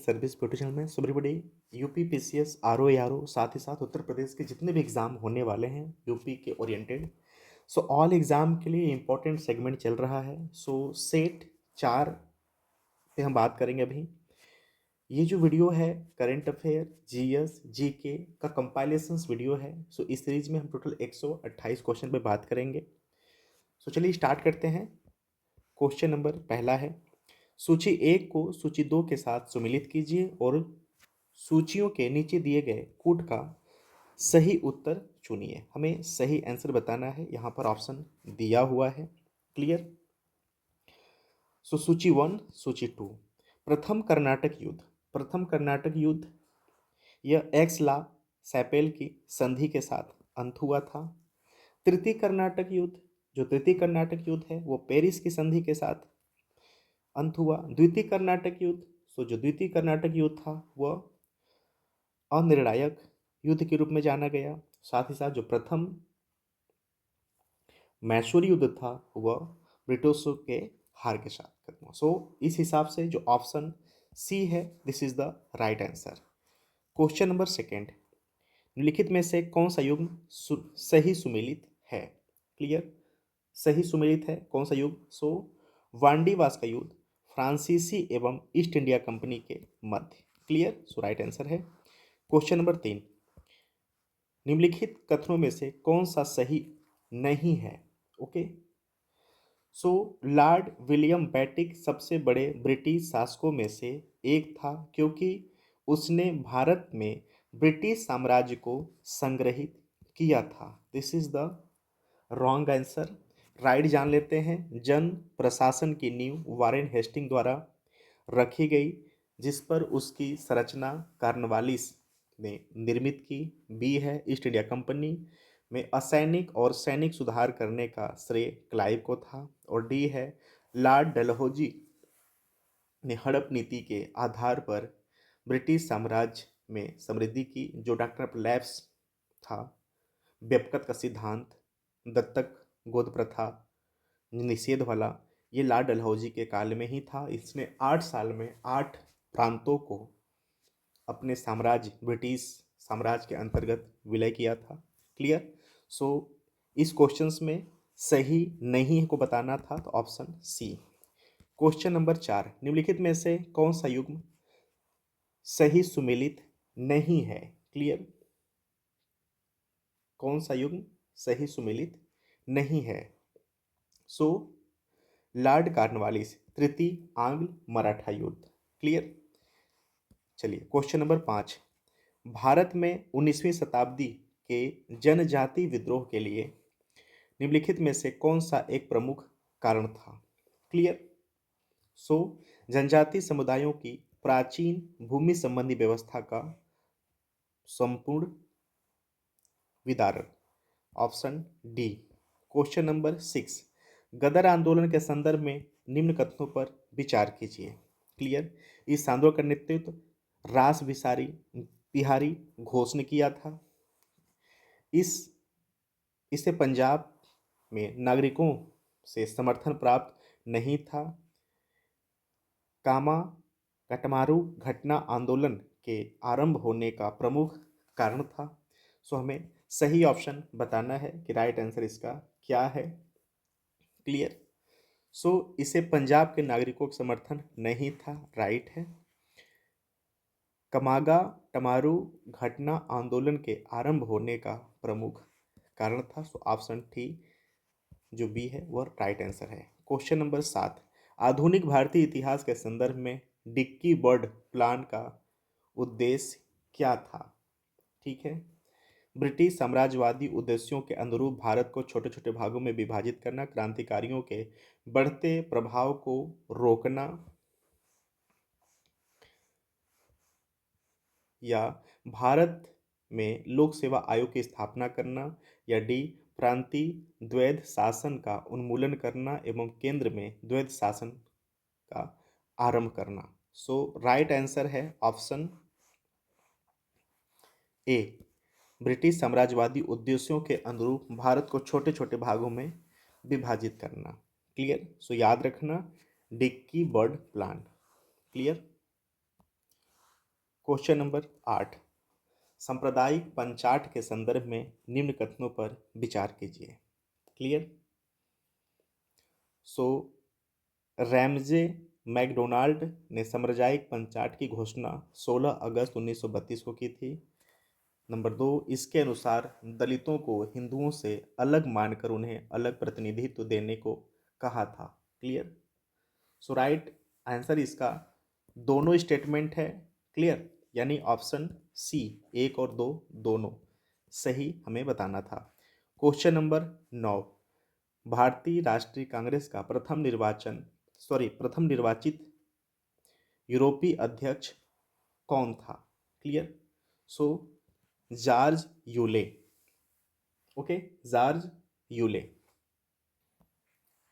Service portal में सभी बड़ी यूपी पीसीएस आरओ एआरओ साथ ही साथ उत्तर प्रदेश के जितने भी एग्ज़ाम होने वाले हैं यूपी के ओरिएंटेड। सो ऑल एग्ज़ाम के लिए इम्पोर्टेंट सेगमेंट चल रहा है। सो सेट 4 पे हम बात करेंगे अभी। ये जो वीडियो है करंट अफेयर जीएस जीके का कंपाइलेशंस वीडियो है। सो इस सीरीज में हम टोटल 128 क्वेश्चन पे बात करेंगे। सो चलिए स्टार्ट करते हैं। क्वेश्चन नंबर पहला है, सूची 1 को सूची 2 के साथ सुमिलित कीजिए और सूचियों के नीचे दिए गए कूट का सही उत्तर चुनिए। हमें सही आंसर बताना है, यहाँ पर ऑप्शन दिया हुआ है। क्लियर। सो सूची 1 सूची 2, प्रथम कर्नाटक युद्ध। प्रथम कर्नाटक युद्ध यह एक्सला सैपेल की संधि के साथ अंत हुआ था। तृतीय कर्नाटक युद्ध, जो तृतीय कर्नाटक युद्ध है वो पेरिस की संधि के साथ अंत हुआ। द्वितीय कर्नाटक युद्ध, सो जो द्वितीय कर्नाटक युद्ध था वह अनिर्णायक युद्ध के रूप में जाना गया। साथ ही साथ जो प्रथम मैसूर युद्ध था वह ब्रिटिशों के हार के साथ खत्म हुआ। सो इस हिसाब से जो ऑप्शन सी है this is the right answer. Question number second, निम्नलिखित में से कौन सा युग्म सही सुमेलित है। क्लियर। सही सुमेलित है कौन सा युग्म। सो वांडीवास का युद्ध फ्रांसीसी एवं ईस्ट इंडिया कंपनी के मध्य। क्लियर। सो राइट आंसर है। क्वेश्चन नंबर 3, निम्नलिखित कथनों में से कौन सा सही नहीं है। ओके। सो लॉर्ड विलियम बेटिक सबसे बड़े ब्रिटिश शासकों में से एक था क्योंकि उसने भारत में ब्रिटिश साम्राज्य को संग्रहित किया था। This is the wrong answer. Right जान लेते हैं। जन प्रशासन की नींव वारेन हेस्टिंग द्वारा रखी गई जिस पर उसकी संरचना कार्नवालिस ने निर्मित की। बी है ईस्ट इंडिया कंपनी में असैनिक और सैनिक सुधार करने का श्रेय क्लाइव को था। और डी है लॉर्ड डलहौजी ने हड़प नीति के आधार पर ब्रिटिश साम्राज्य में समृद्धि की। जो डॉक्टर प्लेब्स था, बेपकत का सिद्धांत, दत्तक गोद प्रथा निषेध वाला, ये लॉर्ड डलहौजी के काल में ही था। इसने 8 साल में 8 प्रांतों को अपने साम्राज्य ब्रिटिश साम्राज्य के अंतर्गत विलय किया था। क्लियर। सो इस क्वेश्चंस में सही नहीं को बताना था तो ऑप्शन सी। क्वेश्चन नंबर 4, निम्नलिखित में से कौन सा युग्म सही सुमेलित नहीं है। क्लियर। कौन सा युग्म सही सुमेलित नहीं है। सो लॉर्ड कार्नवालिस तृतीय आंग्ल मराठा युद्ध। क्लियर। चलिए क्वेश्चन नंबर 5, भारत में 19वीं शताब्दी के जनजाति विद्रोह के लिए निम्नलिखित में से कौन सा एक प्रमुख कारण था। क्लियर। सो जनजाति समुदायों की प्राचीन भूमि संबंधी व्यवस्था का संपूर्ण विदारण। Option D. Question number 6, Ghadar आंदोलन के संदर्भ में निम्न कथनों पर विचार कीजिए। क्लियर। इस आंदोलन का नेतृत्व रास बिहारी घोष ने किया था। इसे पंजाब में नागरिकों से समर्थन प्राप्त नहीं था। कामा कटमारू घटना आंदोलन के आरंभ होने का प्रमुख कारण था। सो हमें सही ऑप्शन बताना है कि राइट आंसर इसका क्या है। क्लियर। सो इसे पंजाब के नागरिकों का समर्थन नहीं था। राइट है। कमागा टमारू घटना आंदोलन के आरंभ होने का प्रमुख कारण था। सो ऑप्शन टी जो बी है वह राइट आंसर है। क्वेश्चन नंबर 7, आधुनिक भारतीय इतिहास के संदर्भ में डिक्की बर्ड प्लान का उद्देश्य क्या था। ठीक है। ब्रिटिश साम्राज्यवादी उद्देश्यों के अनुरूप भारत को छोटे छोटे भागों में विभाजित करना, क्रांतिकारियों के बढ़ते प्रभाव को रोकना, या भारत में लोक सेवा आयोग की स्थापना करना, या डी प्रांतीय द्वैध शासन का उन्मूलन करना एवं केंद्र में द्वैध शासन का आरंभ करना। सो राइट आंसर है ऑप्शन ए, ब्रिटिश साम्राज्यवादी उद्देश्यों के अनुरूप भारत को छोटे छोटे भागों में विभाजित करना। क्लियर। सो याद रखना Dickie Bird plan. Clear. Question number 8, सांप्रदायिक पंचाट के संदर्भ में निम्न कथनों पर विचार कीजिए। क्लियर। सो रैमजे मैकडोनाल्ड ने साम्प्रदायिक पंचाट की घोषणा 16 अगस्त 1932 को की थी। नंबर 2, इसके अनुसार दलितों को हिंदुओं से अलग मानकर उन्हें अलग प्रतिनिधित्व देने को कहा था। क्लियर। सो राइट आंसर इसका दोनों स्टेटमेंट है। क्लियर, यानी ऑप्शन सी, 1 और 2 दोनों सही हमें बताना था। क्वेश्चन नंबर 9, भारतीय राष्ट्रीय कांग्रेस का प्रथम निर्वाचित यूरोपीय अध्यक्ष कौन था। Clear. So George Yule. Okay, George Yule.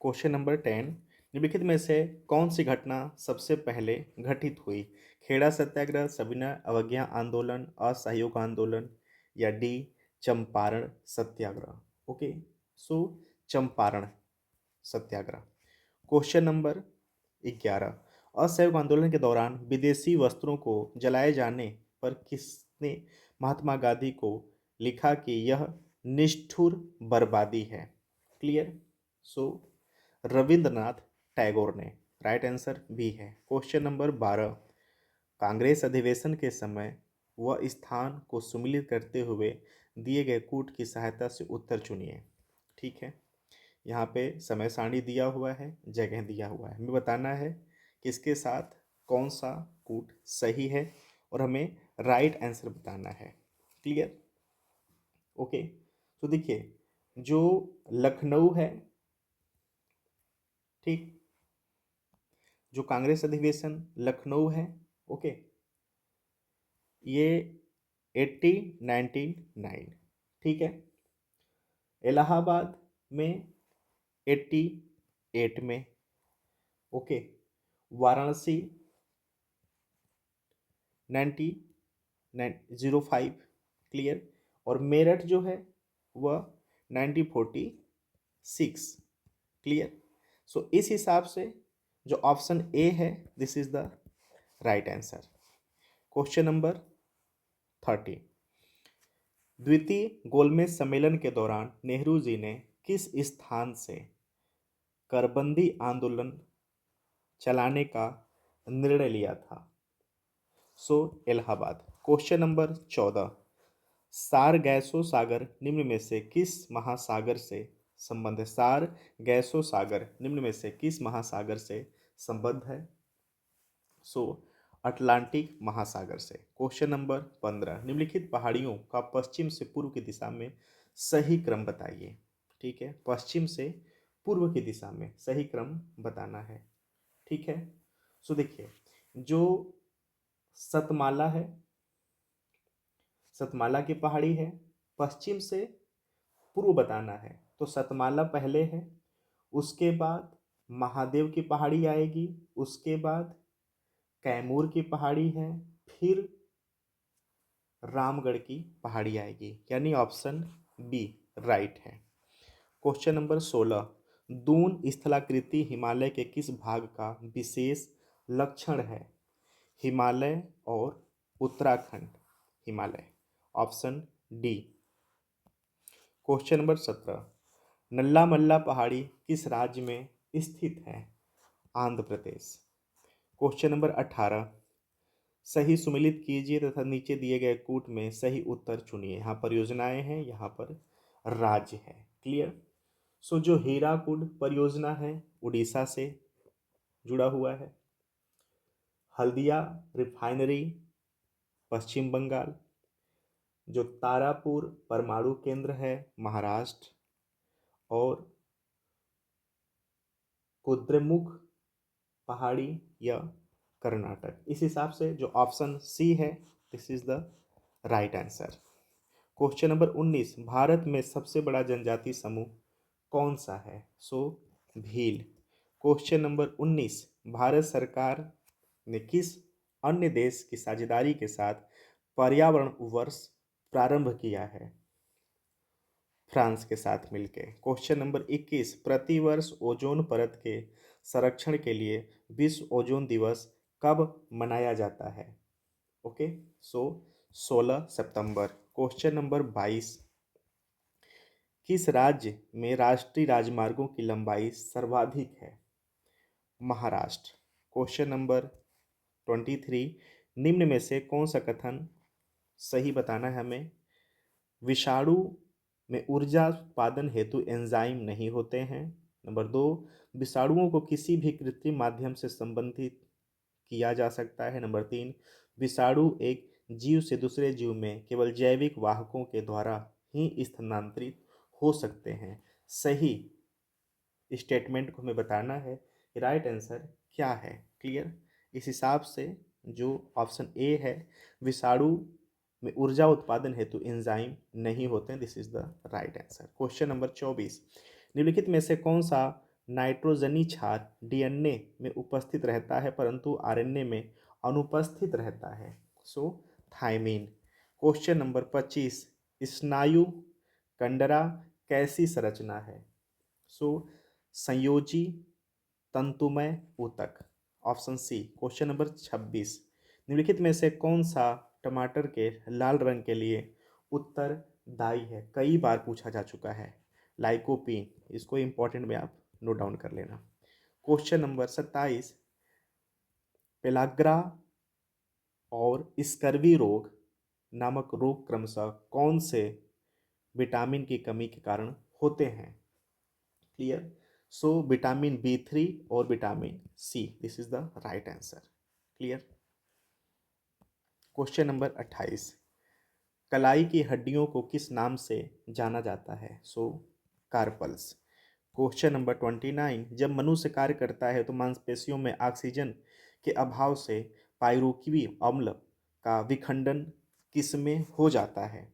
Question number 10, निम्नलिखित में से कौन सी घटना सबसे पहले घटित हुई। खेड़ा सत्याग्रह, सविनय अवज्ञा आंदोलन, असहयोग आंदोलन, या डी चंपारण सत्याग्रह। ओके, सो चंपारण सत्याग्रह। क्वेश्चन नंबर 11, असहयोग आंदोलन के दौरान विदेशी वस्त्रों को जलाए जाने पर किसने महात्मा गांधी को लिखा कि यह निष्ठुर बर्बादी है। क्लियर। सो रविंद्रनाथ टैगोर ने। राइट आंसर बी है। क्वेश्चन नंबर 12, कांग्रेस अधिवेशन के समय वह स्थान को सुमिलित करते हुए दिए गए कूट की सहायता से उत्तर चुनिए। ठीक है, यहाँ पे समय सारणी दिया हुआ है, जगह दिया हुआ है, हमें बताना है किसके साथ कौन सा कूट सही है और हमें राइट आंसर बताना है। क्लियर। ओके, तो देखिए जो लखनऊ है, ठीक, जो कांग्रेस अधिवेशन लखनऊ है, ओके, ये 1899, ठीक है। इलाहाबाद में 88 में, ओके। वाराणसी 1905, क्लियर। और मेरठ जो है वह 1946, क्लियर। सो इस हिसाब से जो ऑप्शन ए है this is the right answer. Question number 30, द्वितीय गोलमेज सम्मेलन के दौरान नेहरू जी ने किस स्थान से करबंदी आंदोलन चलाने का निर्णय लिया था। सो इलाहाबाद। क्वेश्चन नंबर 14, सार गैसो सागर निम्न में से किस महासागर से संबंध है। सार गैसो सागर निम्न में से किस महासागर से संबद्ध है। सो अटलांटिक महासागर से। क्वेश्चन नंबर 15, निम्नलिखित पहाड़ियों का पश्चिम से पूर्व की दिशा में सही क्रम बताइए। ठीक है, पश्चिम से पूर्व की दिशा में सही क्रम बताना है। ठीक है, सो देखिए जो सतमाला है, सतमाला की पहाड़ी है, पश्चिम से पूर्व बताना है तो सतमाला पहले है, उसके बाद महादेव की पहाड़ी आएगी, उसके बाद कैमूर की पहाड़ी है, फिर रामगढ़ की पहाड़ी आएगी, यानी ऑप्शन बी राइट है। क्वेश्चन नंबर 16, दून स्थलाकृति हिमालय के किस भाग का विशेष लक्षण है। हिमालय और Uttarakhand Himalaya, option D. Question number 17, नल्ला मल्ला पहाड़ी किस राज्य में स्थित है। आंध्र प्रदेश। क्वेश्चन नंबर 18, सही सुमिलित कीजिए तथा नीचे दिए गए कूट में सही उत्तर चुनिए। यहाँ परियोजनाएं हैं, यहाँ पर राज्य है। क्लियर। सो जो हीराकुड परियोजना है उड़ीसा से जुड़ा हुआ है, हल्दिया रिफाइनरी पश्चिम बंगाल, जो तारापुर परमाणु केंद्र है महाराष्ट्र, और कुद्रेमुख पहाड़ी या कर्नाटक। इस हिसाब से जो ऑप्शन सी है this is the right answer. Question number 19, Bharat में सबसे बड़ा जनजाति समूह कौन सा है। सो भील। क्वेश्चन नंबर 19, भारत सरकार ने किस अन्य देश की साझेदारी के साथ पर्यावरण वर्ष प्रारंभ किया है। फ्रांस के साथ मिलकर। क्वेश्चन नंबर 21, प्रतिवर्ष ओजोन परत के संरक्षण के लिए विश्व ओजोन दिवस कब मनाया जाता है। ओके, सो 16 सितंबर। क्वेश्चन नंबर 22, किस राज्य में राष्ट्रीय राजमार्गों की लंबाई सर्वाधिक है? महाराष्ट्र। क्वेश्चन नंबर 23, निम्न में से कौन सा कथन सही बताना है हमें? विषाणु में ऊर्जा उत्पादन हेतु एंजाइम नहीं होते हैं। नंबर 2, विषाणुओं को किसी भी कृत्रिम माध्यम से संबंधित किया जा सकता है। नंबर 3, विषाणु एक जीव से दूसरे जीव में केवल जैविक वाहकों के द्वारा ही स्थानांतरित हो सकते हैं। सही स्टेटमेंट को हमें बताना है, राइट आंसर क्या है। क्लियर? इस हिसाब से जो ऑप्शन ए है, विषाणु में ऊर्जा उत्पादन हेतु एंजाइम नहीं होते हैं, this is the right answer. Question number 24, निम्नलिखित में से कौन सा नाइट्रोजनी क्षार डीएनए में उपस्थित रहता है परंतु आरएनए में अनुपस्थित रहता है? सो थायमीन। क्वेश्चन नंबर 25, स्नायु कंडरा कैसी संरचना है? सो संयोजी तंतुमय ऊतक, ऑप्शन सी। क्वेश्चन नंबर 26, निम्नलिखित में से कौन सा टमाटर के लाल रंग के लिए उत्तरदायी है? कई बार पूछा जा चुका है। लाइकोपीन, इसको इंपॉर्टेंट में आप नोट डाउन कर लेना। क्वेश्चन नंबर 27, पेलाग्रा और स्कर्वी रोग नामक रोग क्रमशः कौन से विटामिन की कमी के कारण होते हैं? क्लियर? सो विटामिन B3 और vitamin C, this is the right answer. Clear? Question number 28, कलाई की हड्डियों को किस नाम से जाना जाता है? सो कार्पल्स। क्वेश्चन नंबर 29, जब मनुष्य कार्य करता है तो मांसपेशियों में ऑक्सीजन के अभाव से पाइरुवीय अम्ल का विखंडन किसमें हो जाता है?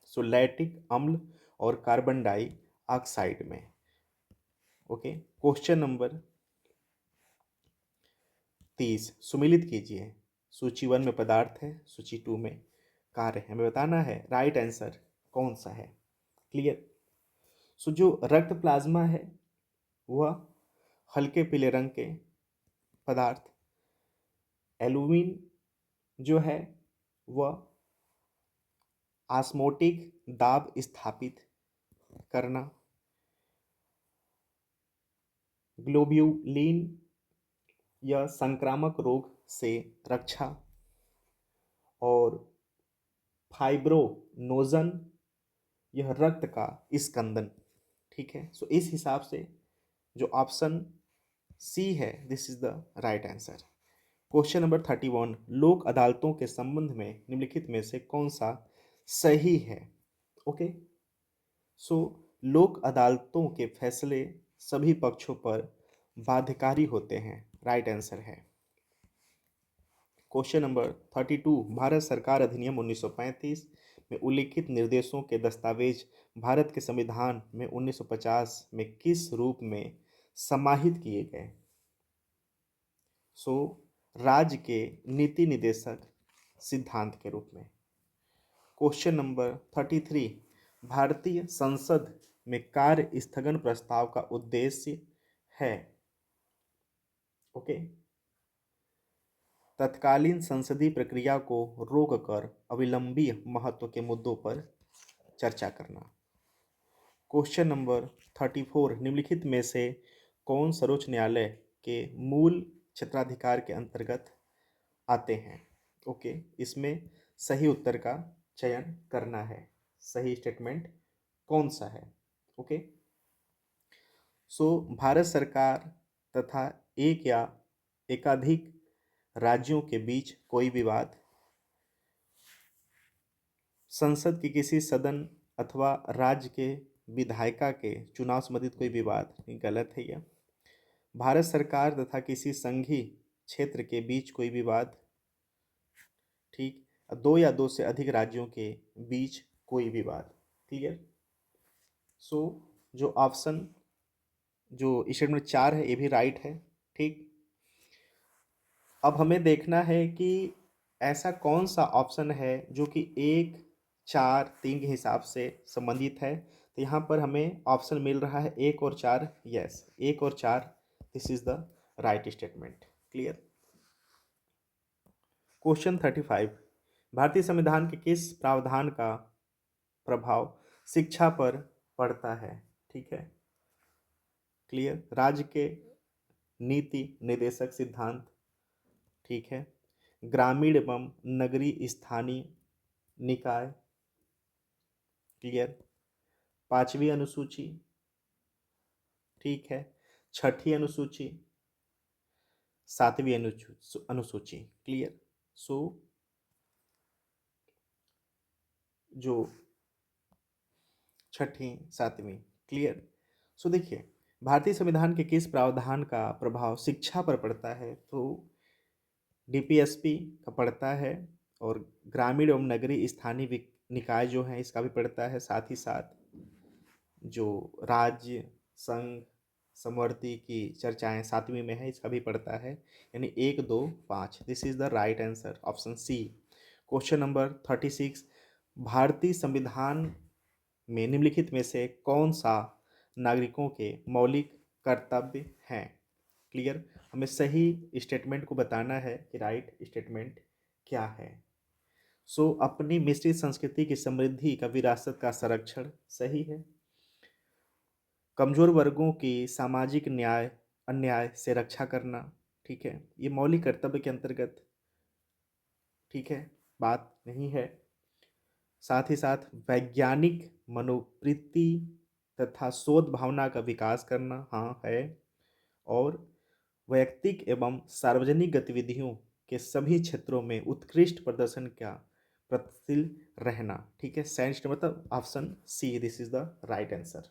सो लैक्टिक अम्ल और कार्बन डाइऑक्साइड में। ओके, क्वेश्चन नंबर 30, सुमिलित कीजिए। सूची 1 में पदार्थ है, सूची 2 में कार्य है, हमें बताना है राइट आंसर कौन सा है। क्लियर? सो जो रक्त प्लाज्मा है वह हल्के पीले रंग के पदार्थ, एल्यूमिन जो है वह ऑस्मोटिक दाब स्थापित करना, ग्लोब्यूलिन यह संक्रामक रोग से रक्षा, और फाइब्रोनोजन यह रक्त का स्कंदन। ठीक है, सो इस हिसाब से जो ऑप्शन सी है, this is the right answer. Question number 31, लोक अदालतों के संबंध में निम्नलिखित में से कौन सा सही है? ओके, सो लोक अदालतों के फैसले सभी पक्षों पर बाध्यकारी होते हैं, राइट आंसर है। क्वेश्चन नंबर 32, भारत सरकार अधिनियम 1935 में उल्लिखित निर्देशों के दस्तावेज भारत के संविधान में 1950 में किस रूप में समाहित किए गए? सो राज्य के नीति निदेशक सिद्धांत के रूप में। क्वेश्चन नंबर 33, भारतीय संसद में कार्य स्थगन प्रस्ताव का उद्देश्य है? ओके, तत्कालीन संसदीय प्रक्रिया को रोककर अविलंबीय महत्व के मुद्दों पर चर्चा करना। क्वेश्चन नंबर 34, निम्नलिखित में से कौन सर्वोच्च न्यायालय के मूल क्षेत्राधिकार के अंतर्गत आते हैं? ओके, इसमें सही उत्तर का चयन करना है। सही स्टेटमेंट कौन सा है? ओके, सो भारत सरकार तथा एक या एकाधिक राज्यों के बीच कोई विवाद, संसद के किसी सदन अथवा राज्य के विधायिका के चुनाव संबंधित कोई विवाद, गलत है यह। भारत सरकार तथा किसी संघीय क्षेत्र के बीच कोई विवाद, ठीक। दो या दो से अधिक राज्यों के बीच कोई विवाद। क्लियर? सो जो ऑप्शन जो स्टेटमेंट 4 है ये भी राइट है। ठीक, अब हमें देखना है कि ऐसा कौन सा ऑप्शन है जो कि 1, 4, 3 के हिसाब से संबंधित है। तो यहाँ पर हमें ऑप्शन मिल रहा है 1 और 4। यस, 1 और 4, this is the right statement. Clear? Question 35, भारतीय संविधान के किस प्रावधान का प्रभाव शिक्षा पर पड़ता है? ठीक है, क्लियर। राज्य के नीति निर्देशक सिद्धांत, ठीक है। ग्रामीण एवं नगरीय स्थानीय निकाय, क्लियर। पांचवी अनुसूची, ठीक है। छठी अनुसूची, सातवीं अनुसूची, क्लियर। सो जो छठी सातवीं, क्लियर। सो देखिए, भारतीय संविधान के किस प्रावधान का प्रभाव शिक्षा पर पड़ता है? तो डीपीएसपी का पड़ता है, और ग्रामीण एवं नगरीय स्थानीय निकाय जो है इसका भी पड़ता है। साथ ही साथ जो राज्य संघ समवर्ती की चर्चाएं सातवीं में है, इसका भी पड़ता है। यानी 1 2 5, this is the right answer, option C. Question number 36, भारतीय संविधान में निम्नलिखित में से कौन सा नागरिकों के मौलिक कर्तव्य हैं? क्लियर, हमें सही स्टेटमेंट को बताना है कि राइट स्टेटमेंट क्या है। सो अपनी मिश्रित संस्कृति की समृद्धि का विरासत का संरक्षण, सही है। कमजोर वर्गों की सामाजिक न्याय अन्याय से रक्षा करना, ठीक है, ये मौलिक कर्तव्य के अंतर्गत, ठीक है, बात नहीं है। साथ ही साथ वैज्ञानिक मनोवृत्ति तथा शोध भावना का विकास करना, हाँ है। और वैयक्तिक एवं सार्वजनिक गतिविधियों के सभी क्षेत्रों में उत्कृष्ट प्रदर्शन का प्रतिशील रहना, ठीक है। साइंस मतलब option C, this is the right answer.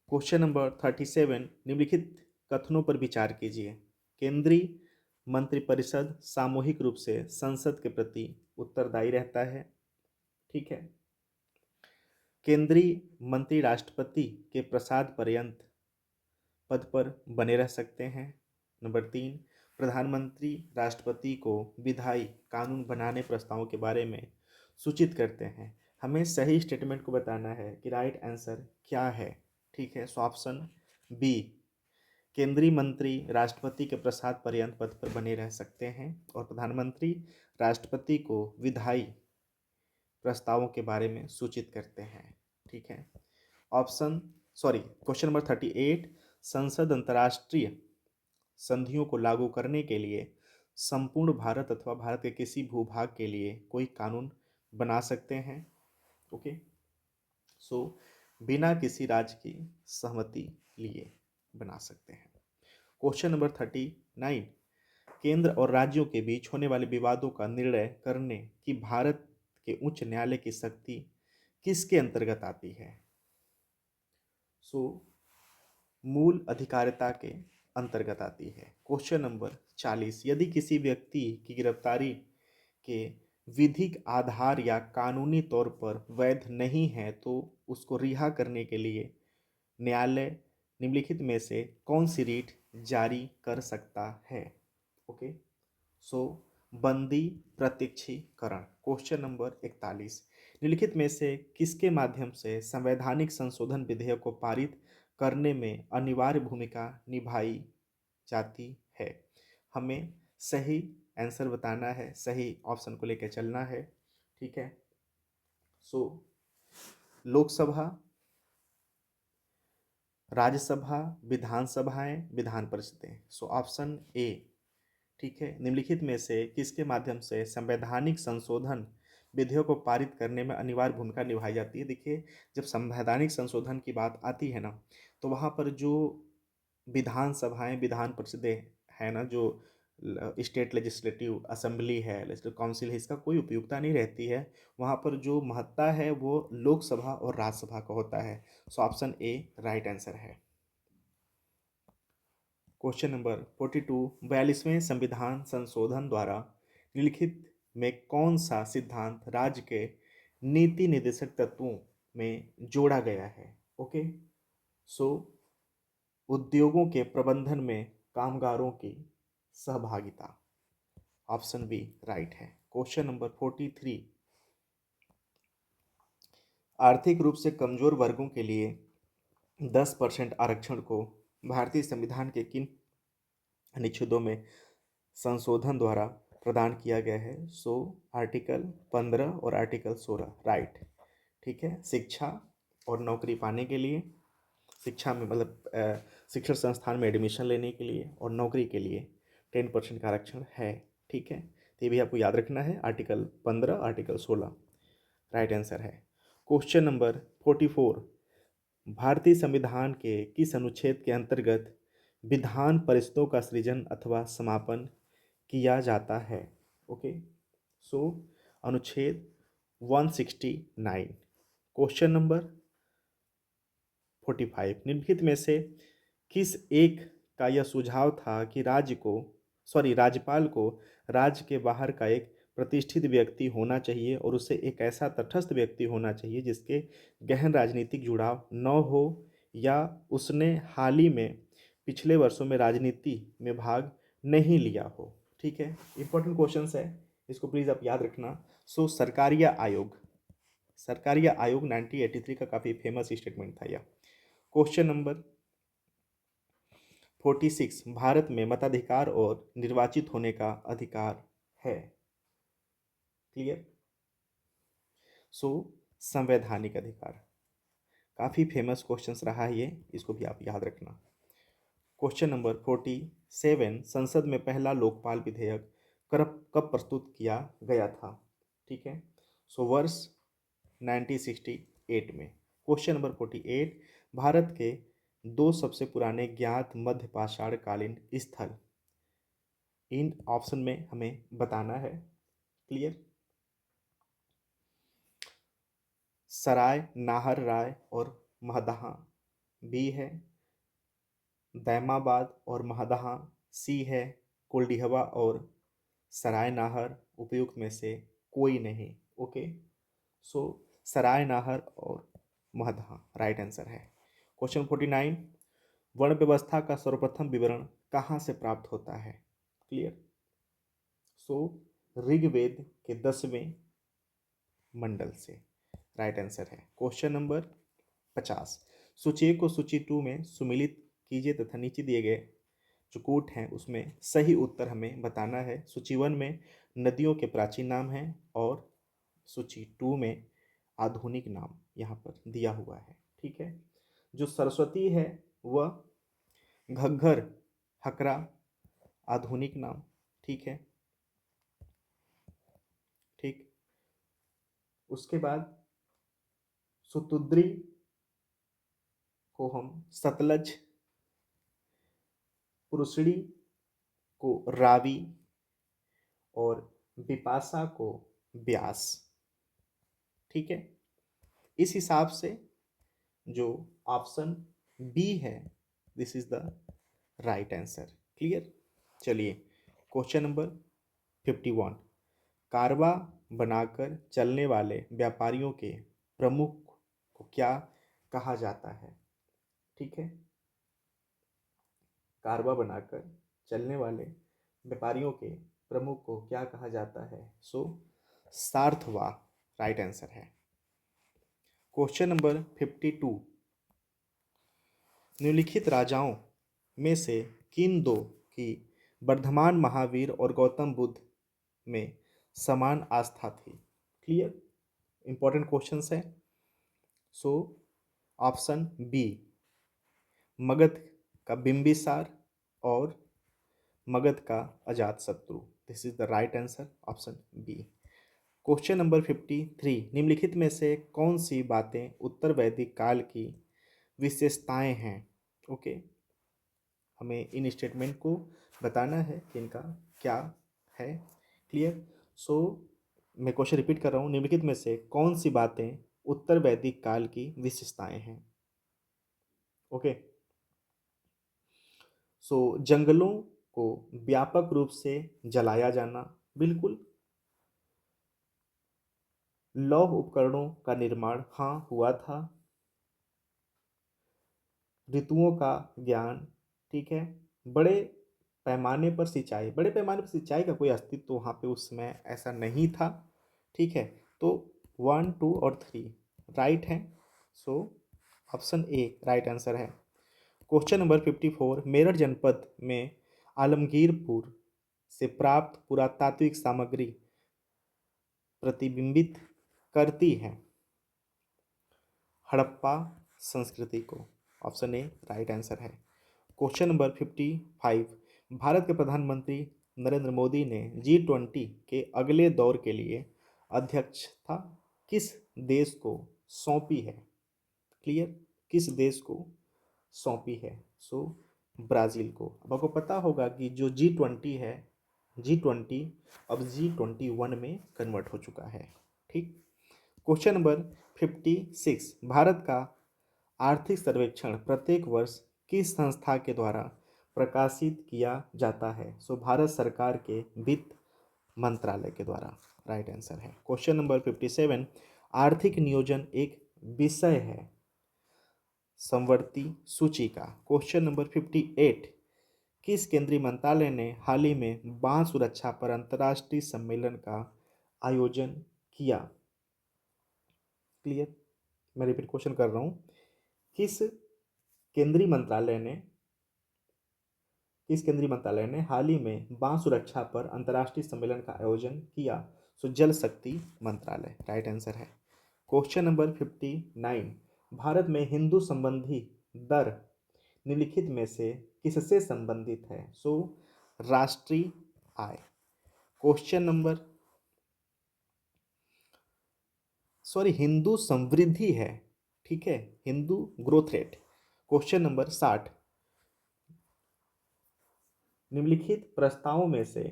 Question number 37, निम्नलिखित कथनों पर विचार कीजिए। केंद्रीय मंत्रिपरिषद सामूहिक रूप से संसद के प्रति उत्तरदायी रहता है, ठीक है। केंद्रीय मंत्री राष्ट्रपति के प्रसाद पर्यंत पद पर बने रह सकते हैं। नंबर 3, प्रधानमंत्री राष्ट्रपति को विधायी कानून बनाने प्रस्तावों के बारे में सूचित करते हैं। हमें सही स्टेटमेंट को बताना है कि राइट आंसर क्या है, ठीक है। सो ऑप्शन बी, केंद्रीय मंत्री राष्ट्रपति के प्रसाद पर्यंत पद पर बने रह सकते हैं, और प्रधानमंत्री राष्ट्रपति को विधायी प्रस्तावों के बारे में सूचित करते हैं, ठीक है। ऑप्शन सॉरी क्वेश्चन नंबर 38, संसद अंतर्राष्ट्रीय संधियों को लागू करने के लिए संपूर्ण भारत अथवा भारत के किसी भूभाग के लिए कोई कानून बना सकते हैं, ओके। सो बिना किसी राज्य की सहमति लिए बना सकते हैं। क्वेश्चन नंबर 39, केंद्र और राज्यों के बीच होने वाले विवादों का निर्णय करने की भारत के उच्च न्यायालय की शक्ति किसके अंतर्गत आती है? सो मूल अधिकारिता के अंतर्गत आती है। क्वेश्चन नंबर 40, यदि किसी व्यक्ति की गिरफ्तारी के विधिक आधार या कानूनी तौर पर वैध नहीं है तो उसको रिहा करने के लिए न्यायालय निम्नलिखित में से कौन सी रीट जारी कर सकता है? ओके, सो बंदी प्रत्यक्षीकरण। क्वेश्चन नंबर 41, निम्नलिखित में से किसके माध्यम से संवैधानिक संशोधन विधेयक को पारित करने में अनिवार्य भूमिका निभाई जाती है? हमें सही आंसर बताना है, सही ऑप्शन को लेकर चलना है, ठीक है। सो लोकसभा, राज्यसभा, विधानसभाएं, विधान परिषदें। सो ऑप्शन ए, ठीक है। निम्नलिखित में से किसके माध्यम से संवैधानिक संशोधन विधेयक को पारित करने में अनिवार्य भूमिका निभाई जाती है? देखिए, जब संवैधानिक संशोधन की बात आती है ना, तो वहाँ पर जो विधानसभाएं विधान परिषदें है ना, जो स्टेट लेजिस्लेटिव असेंबली है, लेजिस्लेटिव काउंसिल है, इसका कोई उपयुक्ता नहीं रहती है। वहाँ पर जो महत्ता है वो लोकसभा और राज्यसभा का होता है। So option A right answer है। क्वेश्चन नंबर 42, 42वें संविधान संशोधन द्वारा निम्नलिखित में कौन सा सिद्धांत राज्य के नीति निर्देशक तत्वों में जोड़ा गया है? ओके, सो उद्योगों के प्रबंधन में कामगारों की सहभागिता, ऑप्शन बी राइट है। क्वेश्चन नंबर 43, आर्थिक रूप से कमजोर वर्गों के लिए 10% आरक्षण को भारतीय संविधान के किन अनुच्छेदों में संशोधन द्वारा प्रदान किया गया है। सो आर्टिकल 15 और आर्टिकल 16 राइट, ठीक है। शिक्षा और नौकरी पाने के लिए, शिक्षा में मतलब शिक्षण संस्थान में एडमिशन लेने के लिए और नौकरी के लिए 10% का आरक्षण है, ठीक है। तो ये भी आपको याद रखना है, आर्टिकल 15 आर्टिकल 16 राइट आंसर है। क्वेश्चन नंबर 44, भारतीय संविधान के किस अनुच्छेद के अंतर्गत विधान परिषदों का सृजन अथवा समापन किया जाता है? ओके, सो अनुच्छेद 169। क्वेश्चन नंबर 45, निम्नलिखित में से किस एक का यह सुझाव था कि राज्यपाल को राज्य के बाहर का एक प्रतिष्ठित व्यक्ति होना चाहिए और उसे एक ऐसा तटस्थ व्यक्ति होना चाहिए जिसके गहन राजनीतिक जुड़ाव न हो या उसने हाल ही में पिछले वर्षों में राजनीति में भाग नहीं लिया हो, ठीक है। इंपॉर्टेंट क्वेश्चन है, इसको प्लीज़ आप याद रखना। सो सरकारिया आयोग 1983 का काफ़ी फेमस स्टेटमेंट था यह। क्वेश्चन नंबर 46, भारत में मताधिकार और निर्वाचित होने का अधिकार है। क्लियर? सो संवैधानिक अधिकार, काफ़ी फेमस क्वेश्चंस रहा है ये, इसको भी आप याद रखना। क्वेश्चन नंबर 47, संसद में पहला लोकपाल विधेयक कब प्रस्तुत किया गया था? ठीक है, सो वर्ष 1968 में। क्वेश्चन नंबर 48, भारत के दो सबसे पुराने ज्ञात मध्य पाषाण कालीन स्थल इन ऑप्शन में हमें बताना है। क्लियर? सराय नाहर राय और महदहा बी है, दैमाबाद और महदहा सी है, कुलडीहवा और सराय नाहर उपयुक्त में से कोई नहीं। ओके, सो सराय नाहर और महदहा राइट आंसर है। क्वेश्चन 49, वर्ण व्यवस्था का सर्वप्रथम विवरण कहाँ से प्राप्त होता है? क्लियर? सो ऋग्वेद के 10वें मंडल से राइट आंसर है। क्वेश्चन नंबर 50, सूची को सूची 2 में सुमिलित कीजिए तथा नीचे दिए गए जो कूट हैं उसमें सही उत्तर हमें बताना है। सूची 1 में नदियों के प्राचीन नाम हैं और सूची 2 में आधुनिक नाम यहाँ पर दिया हुआ है, ठीक है। जो सरस्वती है वह घग्घर हकरा आधुनिक नाम, ठीक है, ठीक। उसके बाद सुतुद्री को हम सतलज, पुरुषड़ी को रावी और बिपाशा को ब्यास, ठीक है। इस हिसाब से जो ऑप्शन बी है this is the right answer. Clear? चलिए क्वेश्चन नंबर 51, कारवा बनाकर चलने वाले व्यापारियों के प्रमुख को क्या कहा जाता है? ठीक है, कारवा बनाकर चलने वाले व्यापारियों के प्रमुख को क्या कहा जाता है? सो सार्थवा राइट आंसर है। क्वेश्चन नंबर 52, निम्नलिखित राजाओं में से किन दो की वर्धमान महावीर और गौतम बुद्ध में समान आस्था थी? क्लियर? इंपॉर्टेंट क्वेश्चन है। सो ऑप्शन बी मगध का बिंबिसार और मगध का Ajatashatru, this is the right answer, option B. Question number 53, निम्नलिखित में से कौन सी बातें उत्तर वैदिक काल की विशेषताएं हैं? ओके, हमें इन स्टेटमेंट को बताना है कि इनका क्या है। क्लियर? सो मैं क्वेश्चन रिपीट कर रहा हूँ, निम्नलिखित में से कौन सी बातें उत्तर वैदिक काल की विशेषताएं हैं? ओके, सो जंगलों को व्यापक रूप से जलाया जाना, बिल्कुल। लौह उपकरणों का निर्माण, हाँ हुआ था। ऋतुओं का ज्ञान, ठीक है। बड़े बड़े पैमाने पर सिंचाई का कोई अस्तित्व तो वहाँ पे उस समय ऐसा नहीं था, ठीक है। तो 1, 2 और 3 राइट है। So option A right answer है। क्वेश्चन नंबर 54, मेरठ जनपद में आलमगीरपुर से प्राप्त पुरातात्विक सामग्री प्रतिबिंबित करती है? हड़प्पा संस्कृति को। ऑप्शन ए राइट आंसर है। क्वेश्चन नंबर 55, भारत के प्रधानमंत्री नरेंद्र मोदी ने G20 के अगले दौर के लिए अध्यक्षता किस देश को सौंपी है? क्लियर, किस देश को सौंपी है? सो ब्राज़ील को। अब आपको पता होगा कि जो G20 है, G20 अब G21 में कन्वर्ट हो चुका है। ठीक। क्वेश्चन नंबर 56, भारत का आर्थिक सर्वेक्षण प्रत्येक वर्ष किस संस्था के द्वारा प्रकाशित किया जाता है? सो भारत सरकार के वित्त मंत्रालय के द्वारा। राइट आंसर है। क्वेश्चन नंबर 57, आर्थिक नियोजन एक विषय है समवर्ती सूची का। क्वेश्चन नंबर 58, किस केंद्रीय मंत्रालय ने हाल ही में बांध सुरक्षा पर अंतर्राष्ट्रीय सम्मेलन का आयोजन किया? क्लियर, मैं रिपीट क्वेश्चन कर रहा हूं। किस केंद्रीय मंत्रालय ने हाल ही में बांध सुरक्षा पर अंतर्राष्ट्रीय सम्मेलन का आयोजन किया? सो जल शक्ति मंत्रालय। राइट आंसर है। क्वेश्चन नंबर 59, भारत में हिंदू संबंधी दर निम्नलिखित में से किससे संबंधित है? सो राष्ट्रीय आय। क्वेश्चन नंबर हिंदू समृद्धि है, ठीक है, Hindu growth rate. Question number 60, निम्नलिखित प्रस्तावों में से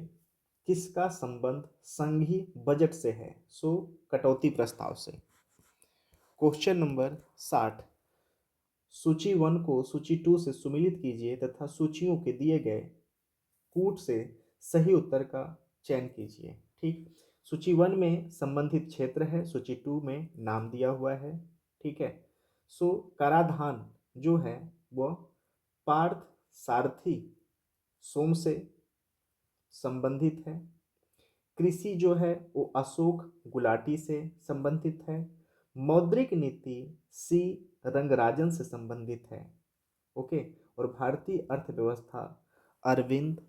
किसका संबंध संघीय बजट से है? सो कटौती प्रस्ताव से। क्वेश्चन नंबर 60, सूची 1 को सूची 2 से सुमिलित कीजिए तथा सूचियों के दिए गए कूट से सही उत्तर का चयन कीजिए। ठीक, सूची 1 में संबंधित क्षेत्र है, सूची 2 में नाम दिया हुआ है। ठीक है। सो कराधान जो है वह पार्थ सारथी सोम से संबंधित है। कृषि जो है वो अशोक गुलाटी से संबंधित है। मौद्रिक नीति सी रंगराजन से संबंधित है। ओके। और भारतीय अर्थव्यवस्था अरविंद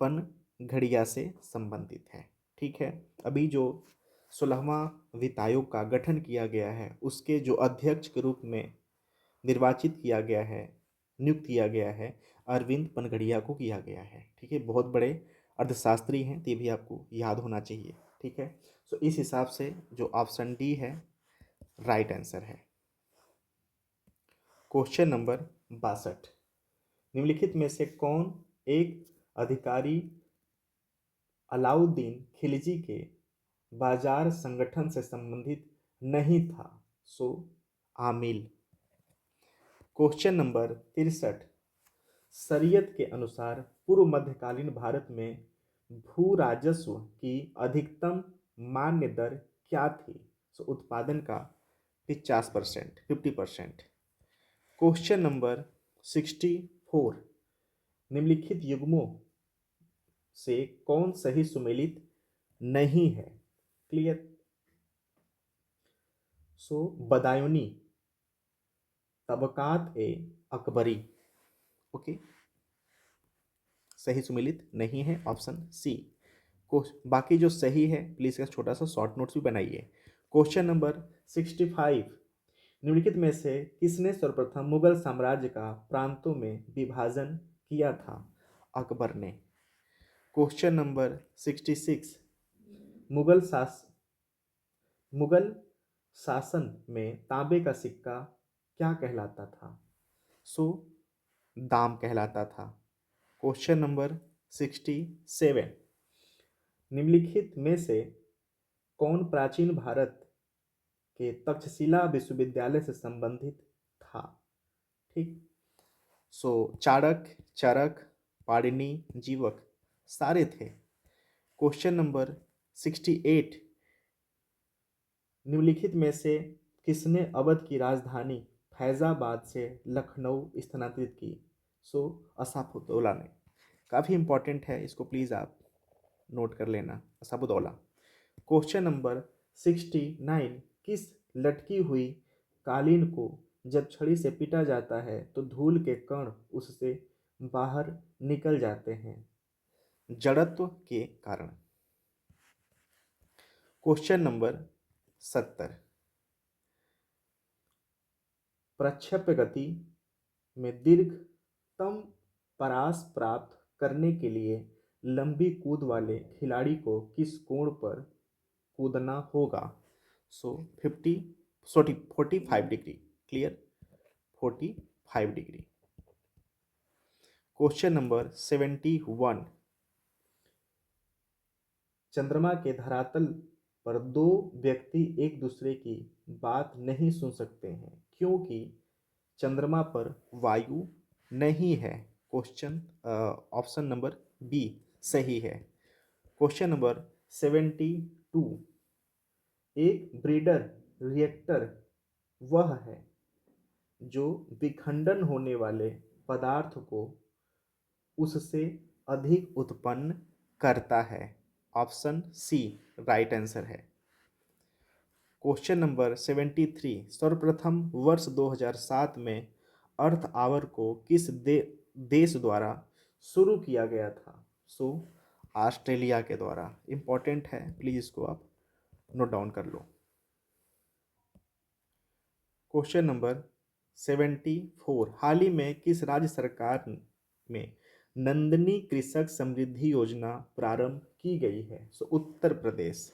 पनघड़िया से संबंधित है। ठीक है। अभी जो 16वां वित्त आयोग का गठन किया गया है उसके जो अध्यक्ष के रूप में निर्वाचित किया गया है, नियुक्त किया गया है, अरविंद पनघड़िया को किया गया है। ठीक है। बहुत बड़े अर्थशास्त्री हैं, तो ये भी आपको याद होना चाहिए। ठीक है। सो इस हिसाब से जो ऑप्शन डी है राइट आंसर है। क्वेश्चन नंबर 62, निम्नलिखित में से कौन एक अधिकारी अलाउद्दीन खिलजी के बाजार संगठन से संबंधित नहीं था? सो आमिल। क्वेश्चन नंबर 63, शरीयत के अनुसार पूर्व मध्यकालीन भारत में भू राजस्व की अधिकतम मान्य दर क्या थी? सो उत्पादन का 50%। क्वेश्चन नंबर 64, निम्नलिखित युग्मों से कौन सही सुमेलित नहीं है? क्लियर। सो बदायूनी, तबकात ए अकबरी। ओके, सही सुमेलित नहीं है ऑप्शन सी। बाकी जो सही है प्लीज का छोटा सा शॉर्ट नोट्स भी बनाइए। क्वेश्चन नंबर 65, निम्नलिखित में से किसने सर्वप्रथम मुगल साम्राज्य का प्रांतों में विभाजन किया था? अकबर ने। क्वेश्चन नंबर 66, मुगल शासन में तांबे का सिक्का क्या कहलाता था? सो दाम कहलाता था। क्वेश्चन नंबर 67, निम्नलिखित में से कौन प्राचीन भारत के तक्षशिला विश्वविद्यालय से संबंधित था? ठीक। सो चाणक्य, चरक, पाणिनि, जीवक सारे थे। क्वेश्चन नंबर 68, निम्नलिखित में से किसने अवध की राजधानी फैजाबाद से लखनऊ स्थानांतरित की? सो असाफुद्दौला ने। काफ़ी इंपॉर्टेंट है, इसको प्लीज़ आप नोट कर लेना, असाफुद्दौला। क्वेश्चन नंबर 69, किस लटकी हुई कालीन को जब छड़ी से पीटा जाता है तो धूल के कण उससे बाहर निकल जाते हैं? जड़त्व के कारण। क्वेश्चन नंबर 70, प्रक्षेप्य गति में दीर्घतम परास प्राप्त करने के लिए लंबी कूद वाले खिलाड़ी को किस कोण पर कूदना होगा? सो 45 degree. Clear, 45 degree. Question number 71, चंद्रमा के धरातल पर दो व्यक्ति एक दूसरे की बात नहीं सुन सकते हैं क्योंकि चंद्रमा पर वायु नहीं है। क्वेश्चन ऑप्शन नंबर बी सही है। क्वेश्चन नंबर 72, एक ब्रीडर रिएक्टर वह है जो विखंडन होने वाले पदार्थ को उससे अधिक उत्पन्न करता है। ऑप्शन सी राइट आंसर है। क्वेश्चन नंबर 73, सर्वप्रथम वर्ष 2007 में अर्थ आवर को किस देश द्वारा शुरू किया गया था? सो ऑस्ट्रेलिया के द्वारा। इंपॉर्टेंट है, प्लीज इसको आप नोट डाउन कर लो। क्वेश्चन नंबर 74, हाल ही में किस राज्य सरकार में नंदनी कृषक समृद्धि योजना प्रारंभ की गई है? सो उत्तर प्रदेश।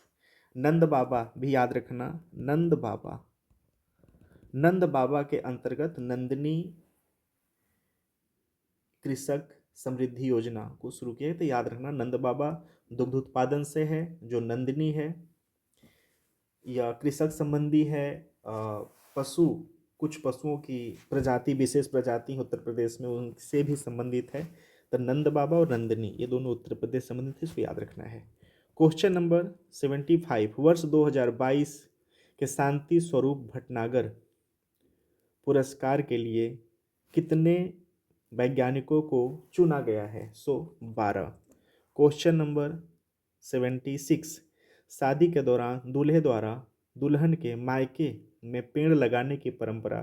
नंद बाबा भी याद रखना, नंद बाबा के अंतर्गत नंदनी कृषक समृद्धि योजना को शुरू किया, तो याद रखना नंद बाबा दुग्ध उत्पादन से है, जो नंदनी है या कृषक संबंधी है, पशु कुछ पशुओं की प्रजाति, विशेष प्रजाति उत्तर प्रदेश में उनसे भी संबंधित है, तो नंद बाबा और नंदनी ये दोनों उत्तर प्रदेश संबंधित है, इसको याद रखना है। क्वेश्चन नंबर 75, वर्ष 2022 के शांति स्वरूप भटनागर पुरस्कार के लिए कितने वैज्ञानिकों को चुना गया है? सो 12। क्वेश्चन नंबर 76, शादी के दौरान दूल्हे द्वारा दुल्हन के मायके में पेड़ लगाने की परंपरा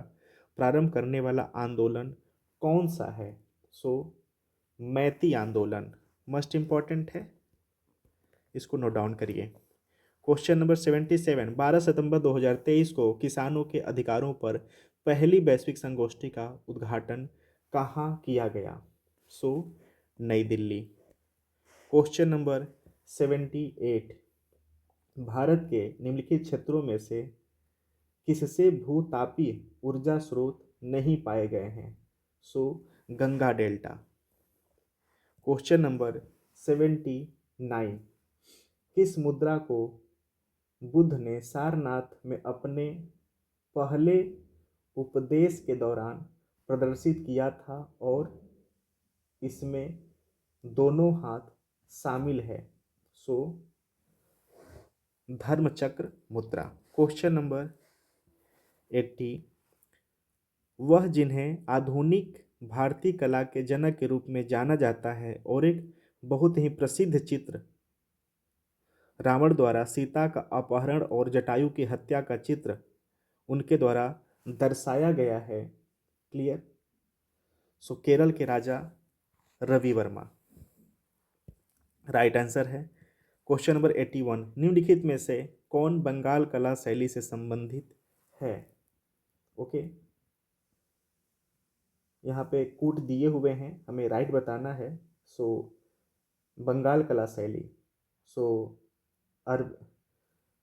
प्रारंभ करने वाला आंदोलन कौन सा है? सो मैती आंदोलन। मस्ट इंपॉर्टेंट है, इसको नोट डाउन करिए। क्वेश्चन नंबर 77, 12 सितंबर 2023 को किसानों के अधिकारों पर पहली वैश्विक संगोष्ठी का उद्घाटन कहाँ किया गया? सो नई दिल्ली। क्वेश्चन नंबर 78, भारत के निम्नलिखित क्षेत्रों में से किससे भूतापीय ऊर्जा स्रोत नहीं पाए गए हैं? सो गंगा डेल्टा। क्वेश्चन नंबर 79, किस मुद्रा को बुद्ध ने सारनाथ में अपने पहले उपदेश के दौरान प्रदर्शित किया था और इसमें दोनों हाथ शामिल है? सो धर्मचक्र मुद्रा। क्वेश्चन नंबर 80, वह जिन्हें आधुनिक भारतीय कला के जनक के रूप में जाना जाता है और एक बहुत ही प्रसिद्ध चित्र रावण द्वारा सीता का अपहरण और जटायु की हत्या का चित्र उनके द्वारा दर्शाया गया है। क्लियर। सो केरल के राजा रवि वर्मा राइट आंसर है। क्वेश्चन नंबर 81, निम्नलिखित में से कौन बंगाल कला शैली से संबंधित है? ओके, यहाँ पे कूट दिए हुए हैं, हमें राइट बताना है। सो बंगाल कला शैली, सो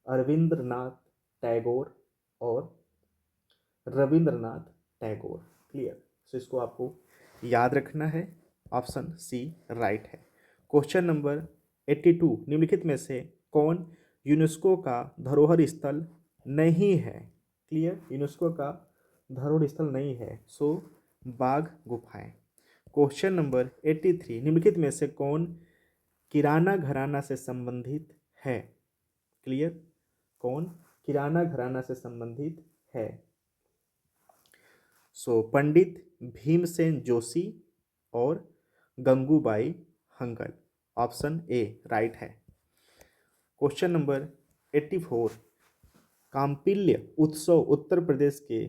अरविंद्रनाथ टैगोर और रविंद्रनाथ टैगोर। क्लियर। सो इसको आपको याद रखना है, ऑप्शन सी राइट है। क्वेश्चन नंबर 82, निम्नलिखित में से कौन यूनेस्को का धरोहर स्थल नहीं है? क्लियर, यूनेस्को का धरोहर स्थल नहीं है, सो बाघ गुफाएं। क्वेश्चन नंबर 83, निम्नलिखित में से कौन किराना घराना से संबंधित है? क्लियर, कौन किराना घराना से संबंधित है? सो पंडित भीमसेन जोशी और Gangubai Hangal. Option A right है। क्वेश्चन नंबर 84, कांपिल्य उत्सव उत्तर प्रदेश के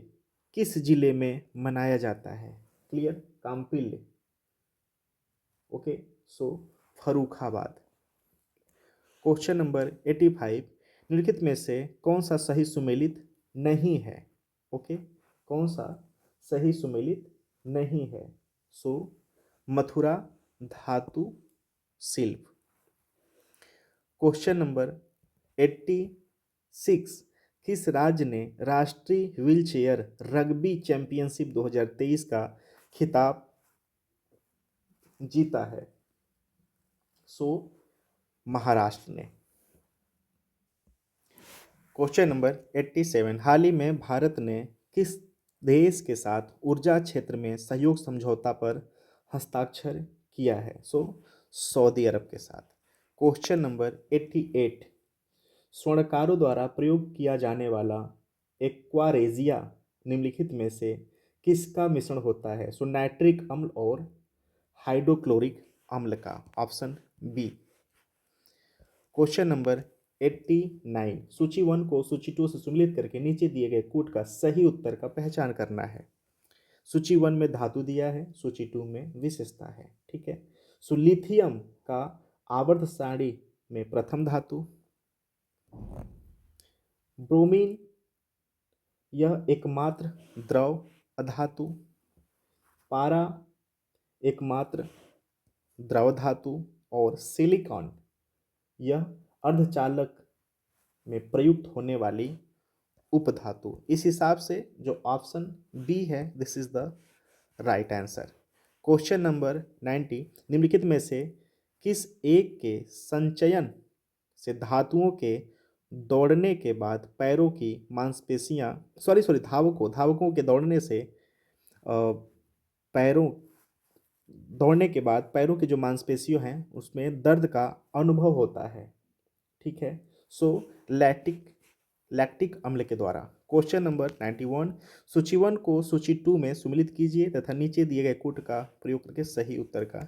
किस जिले में मनाया जाता है? क्लियर, कांपिल्य। ओके, सो फर्रुखाबाद। क्वेश्चन नंबर 85, निम्नलिखित में से कौन सा सही सुमेलित नहीं है? ओके, कौन सा सही सुमेलित नहीं है? सो मथुरा, धातु, शिल्प। क्वेश्चन नंबर 86, किस राज्य ने राष्ट्रीय व्हीलचेयर रग्बी चैंपियनशिप 2023 का खिताब जीता है? सो महाराष्ट्र ने। क्वेश्चन नंबर 87, हाल ही में भारत ने किस देश के साथ ऊर्जा क्षेत्र में सहयोग समझौता पर हस्ताक्षर किया है? सो सऊदी अरब के साथ। क्वेश्चन नंबर 88, स्वर्णकारों द्वारा प्रयोग किया जाने वाला एक्वारेजिया निम्नलिखित में से किसका मिश्रण होता है? सो नाइट्रिक अम्ल और हाइड्रोक्लोरिक अम्ल का। Option B. क्वेश्चन नंबर 89, सूची 1 को सूची 2 से सम्मिलित करके नीचे दिए गए कूट का सही उत्तर का पहचान करना है। सूची 1 में धातु दिया है, सूची 2 में विशेषता है। ठीक है, सो लिथियम का आवर्त सारणी में प्रथम धातु, ब्रोमीन यह एकमात्र द्रव अधातु, पारा एकमात्र द्रव धातु और सिलिकॉन यह अर्धचालक में प्रयुक्त होने वाली उपधातु। इस हिसाब से जो ऑप्शन बी है this is the right answer. Question number 90, निम्नलिखित में से किस एक के संचयन से धातुओं के दौड़ने के बाद पैरों की मांसपेशियां धावकों के दौड़ने से पैरों दौड़ने के बाद पैरों की जो मांसपेशियों हैं उसमें दर्द का अनुभव होता है? ठीक है, सो लैक्टिक अम्ल के द्वारा। क्वेश्चन नंबर 91, सूची 1 को सूची 2 में सम्मिलित कीजिए तथा नीचे दिए गए कूट का प्रयोग करके सही उत्तर का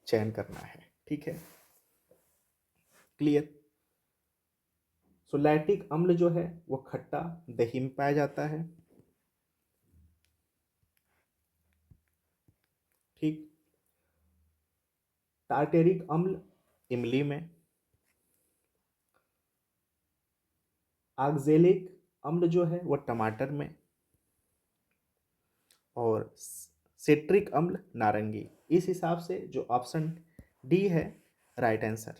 चयन करना है। ठीक है, क्लियर? सो लैक्टिक अम्ल जो है वो खट्टा दही में पाया जाता है। ठीक, टार्टेरिक अम्ल इमली में, ऑक्जेलिक अम्ल जो है वो टमाटर में, और सिट्रिक अम्ल नारंगी। इस हिसाब से जो ऑप्शन डी है राइट आंसर।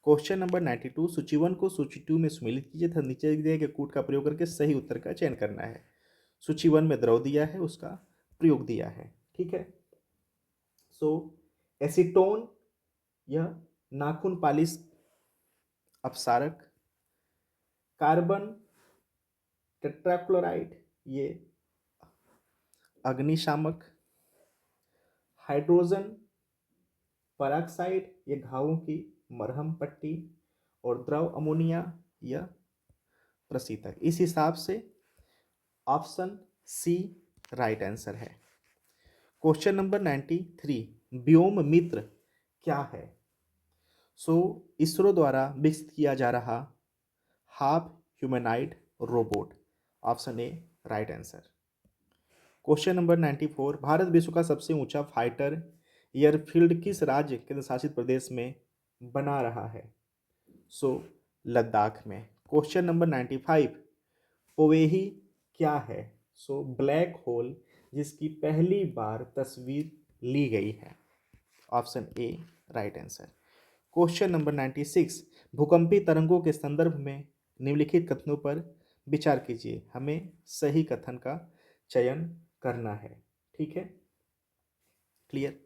क्वेश्चन नंबर 92, सूची 1 को सूची 2 में सम्मिलित कीजिए तथा नीचे दिए गए कूट का प्रयोग करके सही उत्तर का चयन करना है। सूची 1 में द्रव दिया है, उसका प्रयोग दिया है। ठीक है, सो एसीटोन यह नाखून पालिश अपसारक, कार्बन टेट्राक्लोराइड ये अग्निशामक, हाइड्रोजन पेरोक्साइड ये घावों की मरहम पट्टी, और द्रव अमोनिया यह प्रशीतक। इस हिसाब से ऑप्शन सी राइट आंसर है। क्वेश्चन नंबर 93, व्योम मित्र क्या है? सो इसरो द्वारा विकसित किया जा रहा half humanoid robot. Option A right answer. Question number 94, Bharat विश्व का सबसे ऊंचा फाइटर एयरफील्ड किस राज्य केंद्र शासित प्रदेश में बना रहा है? सो लद्दाख में। क्वेश्चन नंबर 95, पोवेही क्या है? सो ब्लैक होल जिसकी पहली बार तस्वीर ली गई है। Option A right answer. Question number 96, भूकंपी तरंगों के संदर्भ में निम्नलिखित कथनों पर विचार कीजिए। हमें सही कथन का चयन करना है। ठीक है, क्लियर?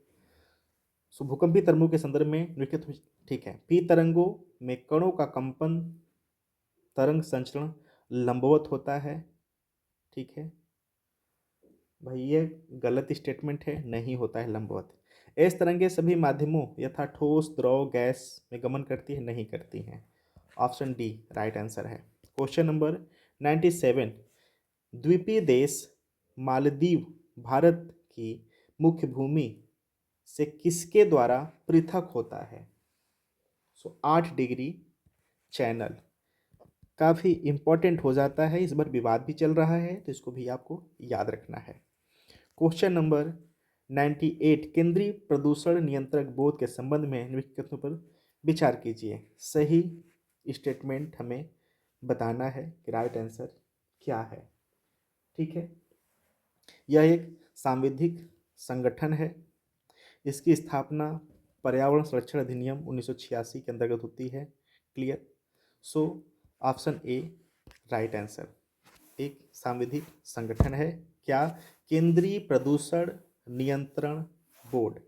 सो भूकंपी तरंगों के संदर्भ में निम्नलिखित, ठीक है, पी तरंगों में कणों का कंपन तरंग संचरण लंबवत होता है। ठीक है भाई, ये गलत स्टेटमेंट है, नहीं होता है लंबवत। इस तरंगें सभी माध्यमों यथा ठोस, द्रव, गैस में गमन करती है? नहीं करती हैं। ऑप्शन डी राइट आंसर है। क्वेश्चन नंबर 97, द्वीपीय देश मालदीव भारत की मुख्य भूमि से किसके द्वारा पृथक होता है? सो 8 डिग्री चैनल काफ़ी इंपॉर्टेंट हो जाता है, इस बार विवाद भी चल रहा है तो इसको भी आपको याद रखना है। क्वेश्चन नंबर 98 केंद्रीय प्रदूषण नियंत्रक बोर्ड के संबंध में निम्नलिखित कथनों पर विचार कीजिए। सही स्टेटमेंट हमें बताना है कि राइट आंसर क्या है। ठीक है, यह एक सांविधिक संगठन है। इसकी स्थापना पर्यावरण संरक्षण अधिनियम 1986 के अंतर्गत होती है। Clear. So option A right answer. एक सांविधिक संगठन है क्या? केंद्रीय प्रदूषण नियंत्रण बोर्ड,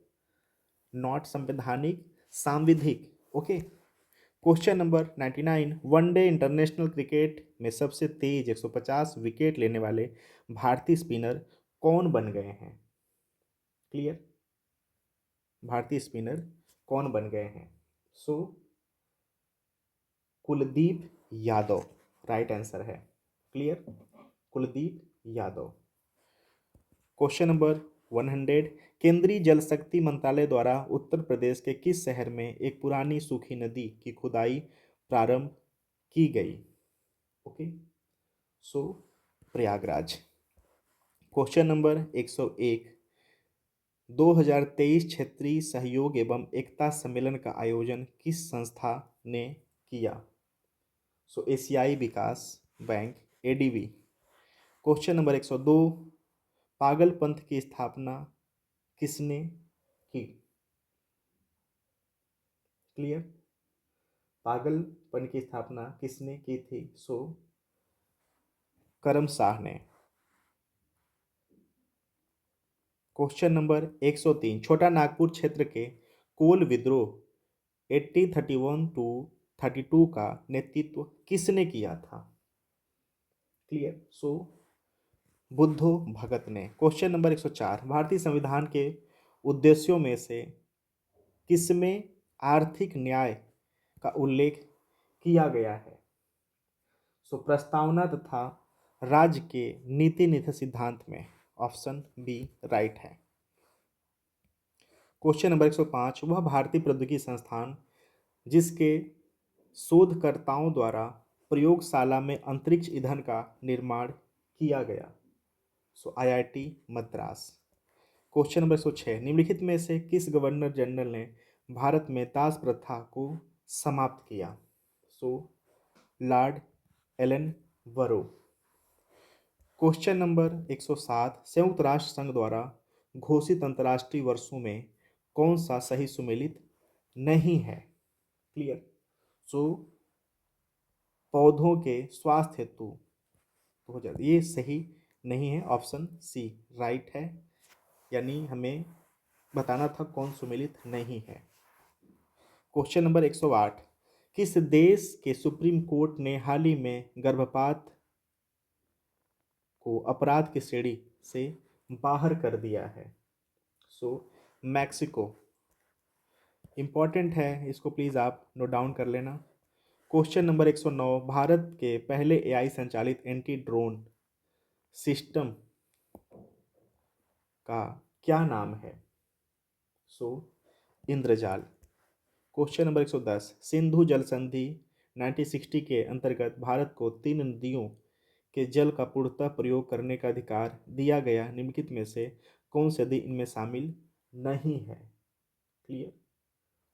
नॉट संवैधानिक, सांविधिक। Okay. Question number 99, one day international cricket में सबसे तेज 150 विकेट लेने वाले भारतीय स्पिनर कौन बन गए हैं? क्लियर। भारतीय स्पिनर कौन बन गए हैं? सो कुलदीप यादव राइट आंसर है। Clear, Kuldeep Yadav. Question number 100, केंद्रीय जल शक्ति मंत्रालय द्वारा उत्तर प्रदेश के किस शहर में एक पुरानी सूखी नदी की खुदाई प्रारंभ की गई? ओके, सो प्रयागराज। क्वेश्चन नंबर 101, 2023 क्षेत्रीय सहयोग एवं एकता सम्मेलन का आयोजन किस संस्था ने किया? सो एशियाई विकास बैंक, एडीबी। क्वेश्चन नंबर 102, पागल पंथ की स्थापना किसने की? क्लियर, पागलपन की स्थापना किसने की थी? सो करम शाह ने। क्वेश्चन नंबर 103, छोटा नागपुर क्षेत्र के कोल विद्रोह 1831 टू 32 का नेतृत्व किसने किया था? क्लियर, सो बुद्धो भगत ने। क्वेश्चन नंबर 104, भारतीय संविधान के उद्देश्यों में से किसमें आर्थिक न्याय का उल्लेख किया गया है? सो प्रस्तावना तथा राज्य के नीति निधि सिद्धांत में। ऑप्शन बी राइट है। क्वेश्चन नंबर 105, वह भारतीय प्रौद्योगिकी संस्थान जिसके शोधकर्ताओं द्वारा प्रयोगशाला में अंतरिक्ष ईंधन का निर्माण किया गया? सो आईआईटी मद्रास। क्वेश्चन नंबर 106, निम्नलिखित में से किस गवर्नर जनरल ने भारत में दास प्रथा को समाप्त किया? सो लॉर्ड एलन वरो। क्वेश्चन नंबर 107, संयुक्त राष्ट्र संघ द्वारा घोषित अंतर्राष्ट्रीय वर्षों में कौन सा सही सुमेलित नहीं है? क्लियर, सो पौधों के स्वास्थ्य हेतु 2000 ये सही नहीं है। ऑप्शन सी राइट है, यानी हमें बताना था कौन सुमेलित नहीं है। क्वेश्चन नंबर 108, किस देश के सुप्रीम कोर्ट ने हाल ही में गर्भपात को अपराध की श्रेणी से बाहर कर दिया है? सो मैक्सिको। इंपॉर्टेंट है, इसको प्लीज़ आप नोट डाउन कर लेना। क्वेश्चन नंबर 109, भारत के पहले एआई संचालित एंटी ड्रोन सिस्टम का क्या नाम है? सो इंद्रजाल। क्वेश्चन नंबर 110, सिंधु जल संधि 1960 के अंतर्गत भारत को 3 नदियों के जल का पूर्णतः प्रयोग करने का अधिकार दिया गया, निम्नलिखित में से कौन सी नदी इनमें शामिल नहीं है? क्लियर,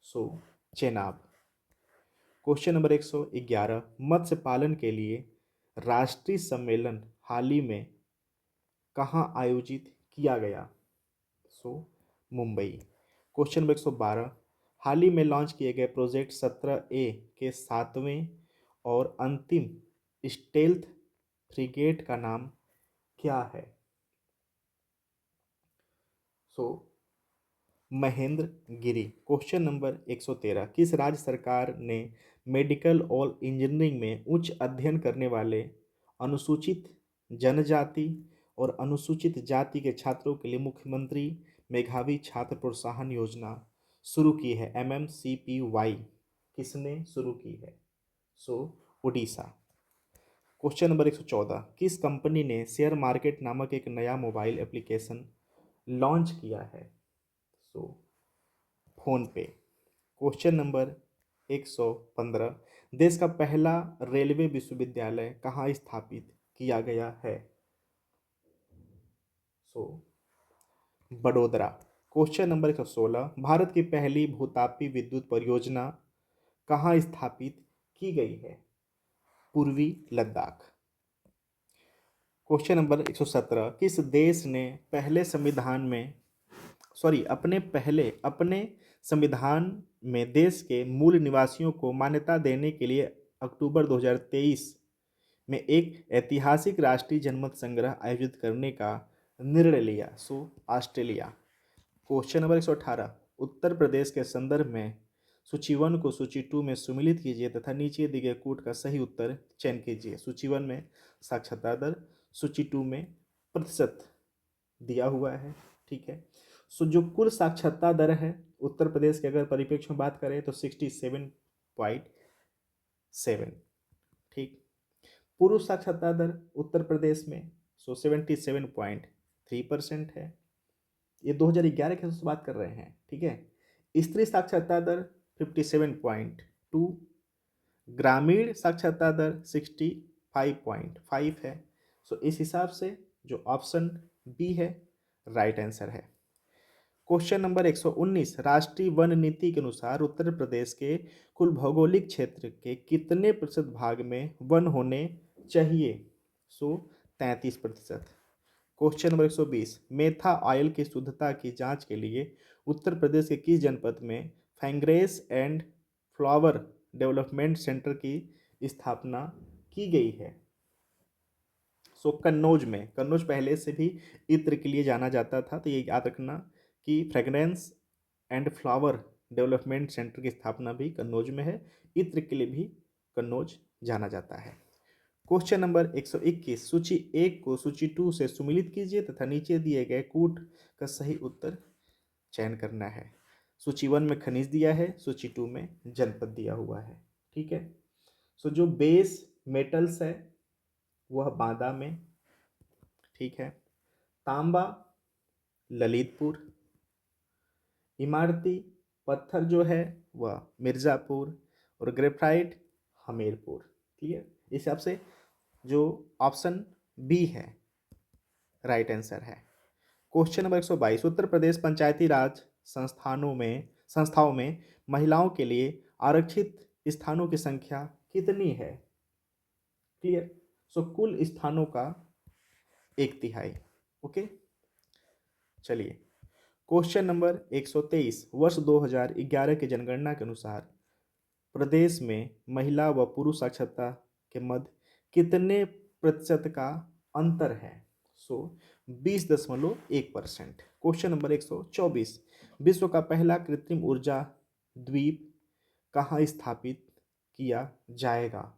सो चेनाब। क्वेश्चन नंबर 111, मत्स्य पालन के लिए राष्ट्रीय सम्मेलन हाल ही में कहाँ आयोजित किया गया? सो मुंबई। क्वेश्चन नंबर 112, हाल ही में लॉन्च किए गए प्रोजेक्ट 17A के 7वें और अंतिम स्टेल्थ फ्रिगेट का नाम क्या है? सो महेंद्र गिरी। क्वेश्चन नंबर 113, किस राज्य सरकार ने मेडिकल और इंजीनियरिंग में उच्च अध्ययन करने वाले अनुसूचित जनजाति और अनुसूचित जाति के छात्रों के लिए मुख्यमंत्री मेधावी छात्र प्रोत्साहन योजना शुरू की है? MMCPY किसने शुरू की है? सो उड़ीसा। क्वेश्चन नंबर 114, किस कंपनी ने शेयर मार्केट नामक एक नया मोबाइल एप्लीकेशन लॉन्च किया है? सो फोन पे। क्वेश्चन नंबर 115, देश का पहला रेलवे विश्वविद्यालय कहाँ स्थापित किया गया है? सो बड़ोदरा। क्वेश्चन नंबर 116, भारत की पहली भूतापी विद्युत परियोजना कहाँ स्थापित की गई है? पूर्वी लद्दाख। क्वेश्चन नंबर 117, किस देश ने पहले संविधान में अपने संविधान में देश के मूल निवासियों को मान्यता देने के लिए अक्टूबर 2023 में एक ऐतिहासिक राष्ट्रीय जनमत संग्रह आयोजित करने का निर्णय लिया? Australia. Question number 118, Uttar Pradesh के संदर्भ में सूची 1 को सूची 2 में सुमिलित कीजिए तथा नीचे दिए गए कूट का सही उत्तर चयन कीजिए। सूची 1 में साक्षरता दर, सूची 2 में प्रतिशत दिया हुआ है। ठीक है, सो जो कुल साक्षरता दर है उत्तर प्रदेश के अगर परिप्रेक्ष्य में बात करें तो 67.7। ठीक, पुरुष साक्षरता दर उत्तर प्रदेश में 77.3% है। ये 2011 के से बात कर रहे हैं। ठीक है, स्त्री साक्षरता दर 57.2, ग्रामीण साक्षरता दर 65.5 है। इस हिसाब से जो ऑप्शन बी है राइट आंसर है। क्वेश्चन नंबर 119, राष्ट्रीय वन नीति के अनुसार उत्तर प्रदेश के कुल भौगोलिक क्षेत्र के कितने प्रतिशत भाग में वन होने चाहिए? 33%। क्वेश्चन नंबर 120, मेथा ऑयल की शुद्धता की जांच के लिए उत्तर प्रदेश के किस जनपद में फैंग्रेस एंड फ्लावर डेवलपमेंट सेंटर की स्थापना की गई है? कन्नौज में। कन्नौज पहले से भी इत्र के लिए जाना जाता था, तो ये याद रखना कि fragrance and flower development centre की स्थापना भी कन्नौज में है। इत्र के लिए भी कन्नौज जाना जाता है। क्वेश्चन नंबर 121, सूची 1 को सूची 2 से सुमिलित कीजिए तथा नीचे दिए गए कूट का सही उत्तर चयन करना है। सूची 1 में खनिज दिया है, सूची 2 में जनपद दिया हुआ है। ठीक है, जो बेस मेटल्स है वह बांदा में। ठीक है, तांबा ललितपुर, इमारती पत्थर जो है वह मिर्ज़ापुर और ग्रेफाइट हमीरपुर। क्लियर, इस हिसाब से जो ऑप्शन बी है राइट आंसर है। क्वेश्चन नंबर 122, उत्तर प्रदेश पंचायती राज संस्थाओं में महिलाओं के लिए आरक्षित स्थानों की संख्या कितनी है? क्लियर, कुल स्थानों का 1/3। ओके, चलिए क्वेश्चन नंबर 123, वर्ष 2011 की जनगणना के अनुसार प्रदेश में महिला व पुरुष साक्षरता के मध्य कितने प्रतिशत का अंतर है? 20.1%। क्वेश्चन नंबर 124, विश्व का पहला कृत्रिम ऊर्जा द्वीप कहाँ स्थापित किया जाएगा?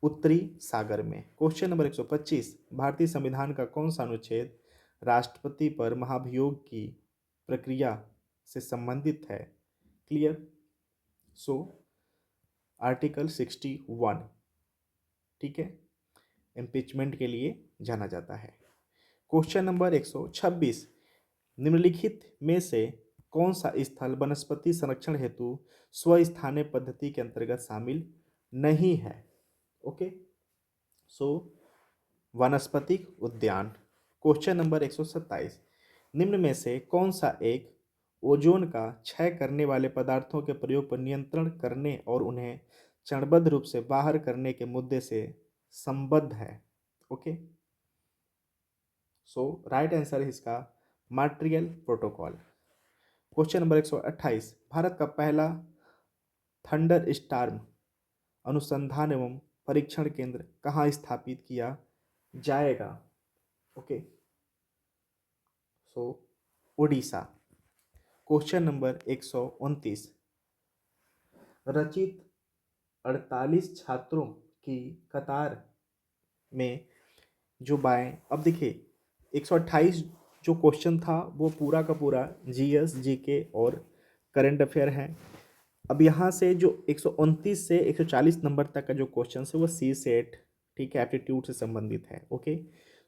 उत्तरी सागर में। क्वेश्चन नंबर 125, भारतीय संविधान का कौन सा अनुच्छेद राष्ट्रपति पर महाभियोग की प्रक्रिया से संबंधित है? Clear, article 61। ठीक है, इम्पीचमेंट के लिए जाना जाता है। क्वेश्चन नंबर 126, निम्नलिखित में से कौन सा स्थल वनस्पति संरक्षण हेतु स्वस्थानीय पद्धति के अंतर्गत शामिल नहीं है? ओके, वनस्पतिक उद्यान। क्वेश्चन नंबर 127, निम्न में से कौन सा एक ओजोन का क्षय करने वाले पदार्थों के प्रयोग पर नियंत्रण करने और उन्हें चरणबद्ध रूप से बाहर करने के मुद्दे से संबद्ध है? ओके, राइट आंसर है इसका Montreal protocol. Question number 128, Bharat का पहला थंडर स्टॉर्म अनुसंधान एवं परीक्षण केंद्र कहाँ स्थापित किया जाएगा? ओके, उड़ीसा। क्वेश्चन नंबर 129, रचित 48 छात्रों की कतार में जो बाएं, अब देखिए 128 जो क्वेश्चन था वो पूरा का पूरा जीएस जीके और करंट अफेयर है। अब यहाँ से जो 129 से 140 नंबर तक का जो क्वेश्चन है वो सी सेट, ठीक है, एप्टीट्यूड से संबंधित है। ओके,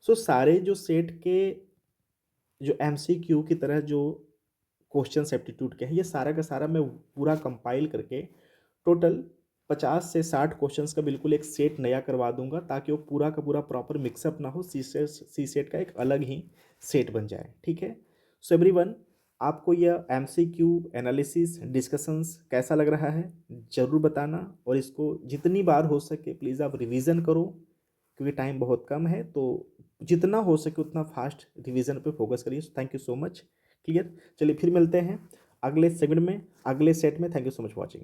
सारे जो सेट के जो एमसीक्यू की तरह जो क्वेश्चन एप्टीट्यूड के हैं ये सारा का सारा मैं पूरा कंपाइल करके टोटल 50 से 60 क्वेश्चंस का बिल्कुल एक सेट नया करवा दूंगा, ताकि वो पूरा का पूरा प्रॉपर मिक्सअप ना हो, सी सेट का एक अलग ही सेट बन जाए। ठीक है। सो एवरीवन, आपको यह एमसीक्यू एनालिसिस डिस्कशंस कैसा लग रहा है ज़रूर बताना, और इसको जितनी बार हो सके प्लीज़ आप रिवीजन करो, क्योंकि टाइम बहुत कम है। तो जितना हो सके उतना फास्ट रिवीजन पे फोकस करिए। Thank you so much. Clear. चलिए फिर मिलते हैं अगले सेगमेंट में, अगले सेट में। Thank you so much watching.